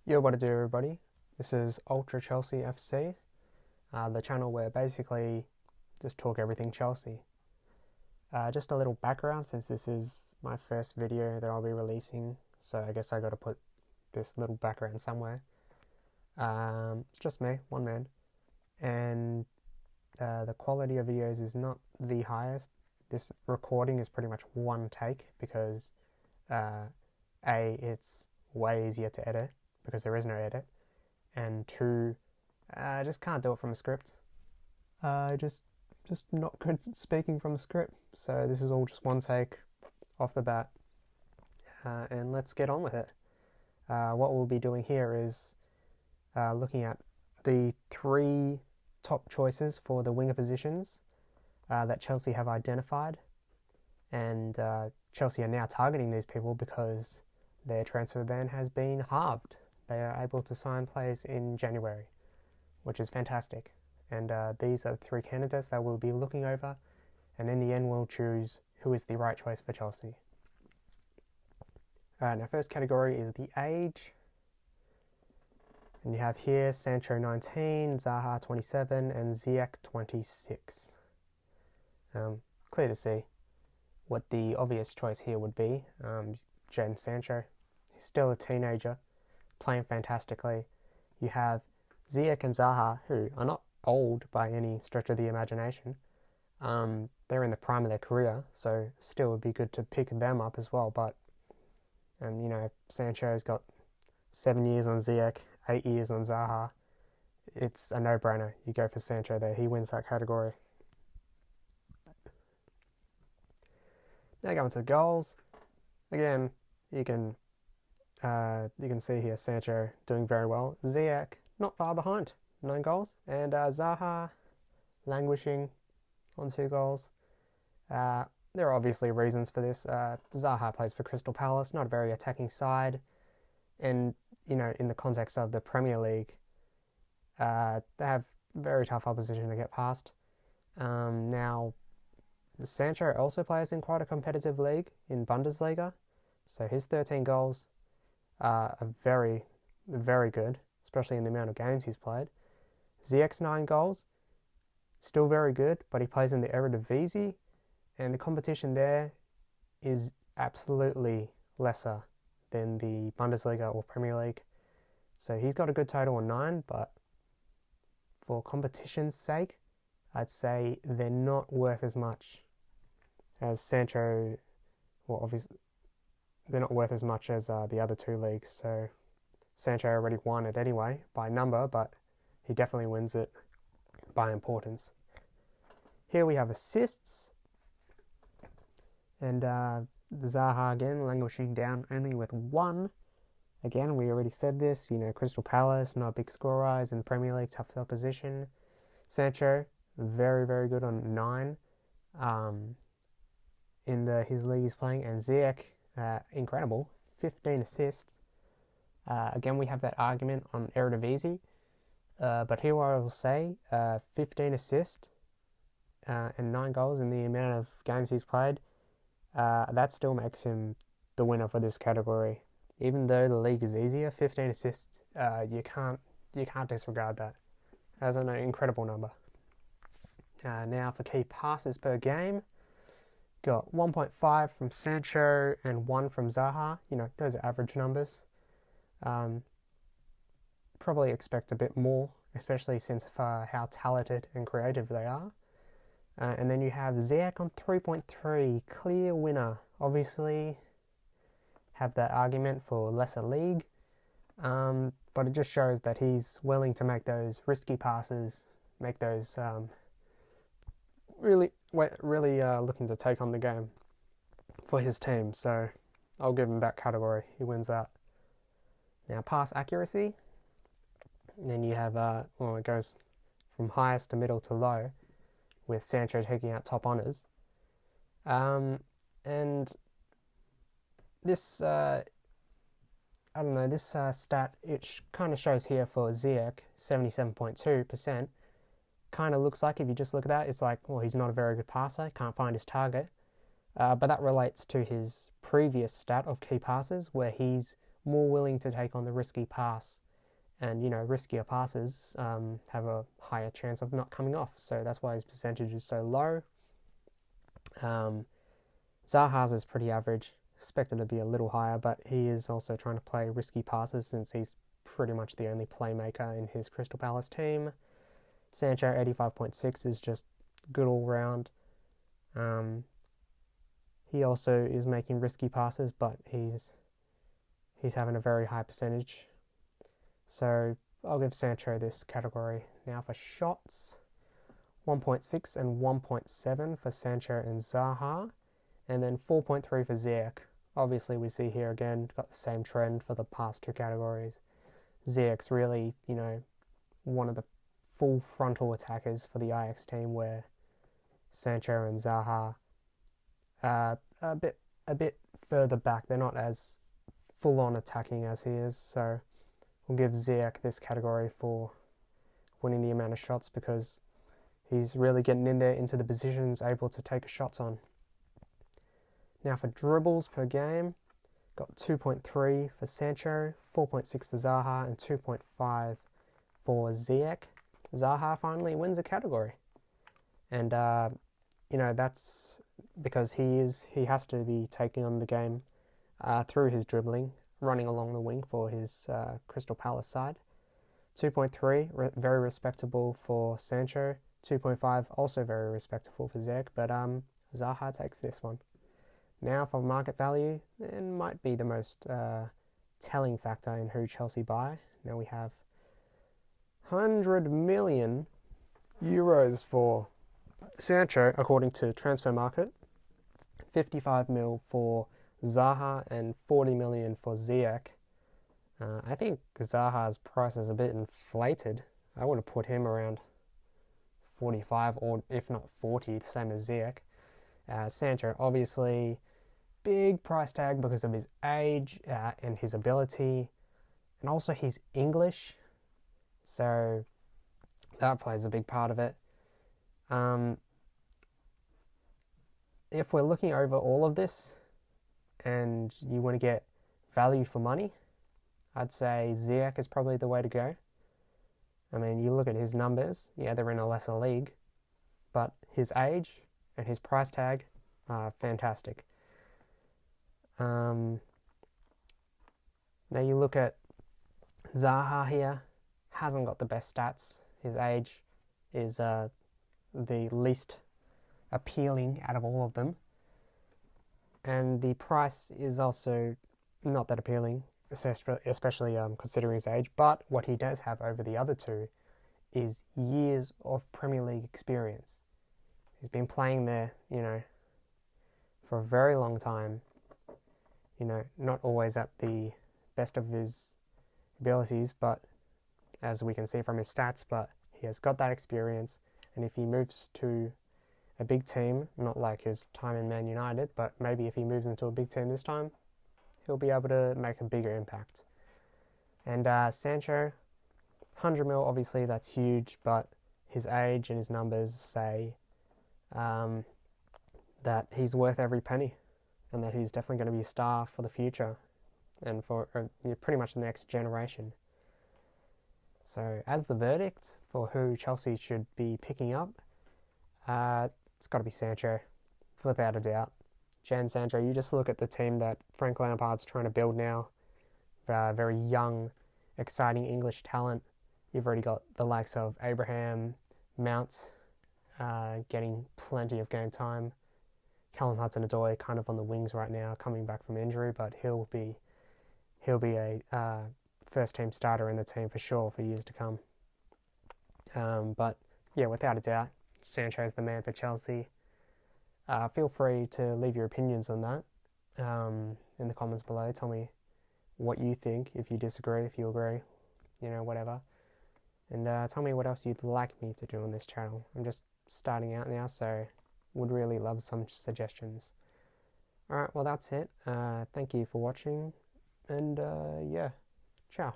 Yo, what to do, everybody? This is Ultra Chelsea FC, the channel where basically just talk everything Chelsea. Just a little background since this is my first video that I'll be releasing, so I guess I got to put this little background somewhere. It's just me, one man, and the quality of videos is not the highest. This recording is pretty much one take because it's way easier to edit because there is no edit, and two, I just can't do it from a script. Just not good at speaking from a script. So this is all just one take off the bat, and let's get on with it. What we'll be doing here is looking at the three top choices for the winger positions that Chelsea have identified, and Chelsea are now targeting these people because their transfer ban has been halved. They are able to sign players in January, which is fantastic. And these are the three candidates that we'll be looking over, and in the end we'll choose who is the right choice for Chelsea. Alright, now first category is the age. And you have here Sancho 19, Zaha 27, and Ziyech 26. Clear to see what the obvious choice here would be. Jadon Sancho, he's still a teenager, playing fantastically. You have Ziyech and Zaha, who are not old by any stretch of the imagination. They're in the prime of their career, so still would be good to pick them up as well. But Sancho's got 7 years on Ziyech, 8 years on Zaha. It's a no-brainer. You go for Sancho there. He wins that category. Now going to the goals. Again, you can see here Sancho doing very well. Ziyech not far behind, 9 goals, and Zaha languishing on 2 goals. There are obviously reasons for this. Zaha plays for Crystal Palace, not a very attacking side, and in the context of the Premier League, they have very tough opposition to get past. Now, Sancho also plays in quite a competitive league in Bundesliga, so his 13 goals are very, very good, especially in the amount of games he's played. Ziyech's 9 goals, still very good, but he plays in the Eredivisie, and the competition there is absolutely lesser than the Bundesliga or Premier League. So he's got a good total on 9, but for competition's sake, I'd say they're not worth as much as Sancho. Well, obviously, they're not worth as much as the other 2 leagues. So Sancho already won it anyway by number, but he definitely wins it by importance. Here we have assists, and Zaha again languishing down only with 1. Again, we already said this, Crystal Palace, not a big scorer, is in the Premier League, tough opposition. Sancho, very, very good on 9 in his league he's playing, and Ziyech, incredible, 15 assists. Again, we have that argument on Eredivisie, but here I will say 15 assists and 9 goals in the amount of games he's played, that still makes him the winner for this category. Even though the league is easier, 15 assists, you can't disregard that. That's an incredible number. Now for key passes per game, got 1.5 from Sancho and 1 from Zaha. Those are average numbers. Probably expect a bit more, especially since how talented and creative they are. And then you have Ziyech on 3.3, clear winner. Obviously, have that argument for lesser league, but it just shows that he's willing to make those risky passes, make those really looking to take on the game for his team. So I'll give him that category. He wins that. Now pass accuracy. And then you have it goes from highest to middle to low, with Sancho taking out top honours. And this, stat, it kind of shows here for Ziyech, 77.2%. Kind of looks like, if you just look at that, it's like, well, he's not a very good passer, can't find his target. But that relates to his previous stat of key passes, where he's more willing to take on the risky pass. And, riskier passes have a higher chance of not coming off. So that's why his percentage is so low. Zaha's is pretty average. Expected to be a little higher, but he is also trying to play risky passes since he's pretty much the only playmaker in his Crystal Palace team. Sancho, 85.6 is just good all round. He also is making risky passes, but he's having a very high percentage. So I'll give Sancho this category. Now for shots, 1.6 and 1.7 for Sancho and Zaha, and then 4.3 for Ziyech. Obviously, we see here again, got the same trend for the past two categories. Ziyech's really, one of the full frontal attackers for the Ajax team, where Sancho and Zaha are a bit further back. They're not as full-on attacking as he is, so we'll give Ziyech this category for winning the amount of shots because he's really getting in there into the positions, able to take shots on. Now for dribbles per game, got 2.3 for Sancho, 4.6 for Zaha, and 2.5 for Ziyech. Zaha finally wins a category. And, that's because he has to be taking on the game through his dribbling, running along the wing for his Crystal Palace side. 2.3, very respectable for Sancho. 2.5, also very respectable for Ziyech, but Zaha takes this one. Now for market value, it might be the most telling factor in who Chelsea buy. Now we have 100 million euros for Sancho, according to Transfer Market, 55 mil for Zaha, and 40 million for Ziyech. I think Zaha's price is a bit inflated. I would have put him around 45, or if not 40, same as Ziyech. Sancho, obviously, big price tag because of his age and his ability, and also he's English, so that plays a big part of it. If we're looking over all of this and you want to get value for money, I'd say Ziyech is probably the way to go. I mean, you look at his numbers, yeah, they're in a lesser league, but his age and his price tag are fantastic. Now you look at Zaha here, hasn't got the best stats. His age is the least appealing out of all of them. And the price is also not that appealing, especially considering his age. But what he does have over the other two is years of Premier League experience. He's been playing there, for a very long time. Not always at the best of his abilities, but as we can see from his stats, but he has got that experience. And if he moves to a big team, not like his time in Man United, but maybe if he moves into a big team this time, he'll be able to make a bigger impact. And Sancho, 100 mil, obviously that's huge, but his age and his numbers say that he's worth every penny, and that he's definitely going to be a star for the future and for pretty much the next generation. So as the verdict for who Chelsea should be picking up, it's got to be Sancho, without a doubt. Jadon Sancho, you just look at the team that Frank Lampard's trying to build now. Very young, exciting English talent. You've already got the likes of Abraham, Mount, getting plenty of game time. Callum Hudson-Odoi kind of on the wings right now, coming back from injury, but he'll be a first team starter in the team for sure for years to come. But yeah, without a doubt, Sancho's the man for Chelsea. Feel free to leave your opinions on that in the comments below. Tell me what you think, if you disagree, if you agree, whatever. And tell me what else you'd like me to do on this channel. I'm just starting out now, so would really love some suggestions. Alright, well that's it. Thank you for watching, and yeah, ciao.